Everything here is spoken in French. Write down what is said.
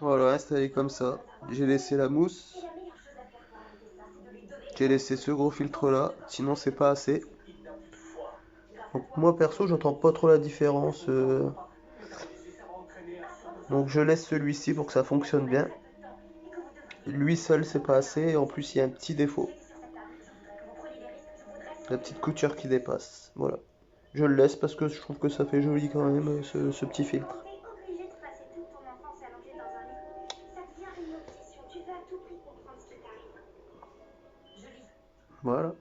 Voilà, installé comme ça. J'ai laissé la mousse. J'ai laissé ce gros filtre là. Sinon, c'est pas assez. Donc, moi perso, j'entends pas trop la différence. Donc, je laisse celui-ci pour que ça fonctionne bien. Lui seul, c'est pas assez. Et en plus, il y a un petit défaut. La petite couture qui dépasse. Voilà. Je le laisse parce que je trouve que ça fait joli quand même, ce petit filtre. Voilà.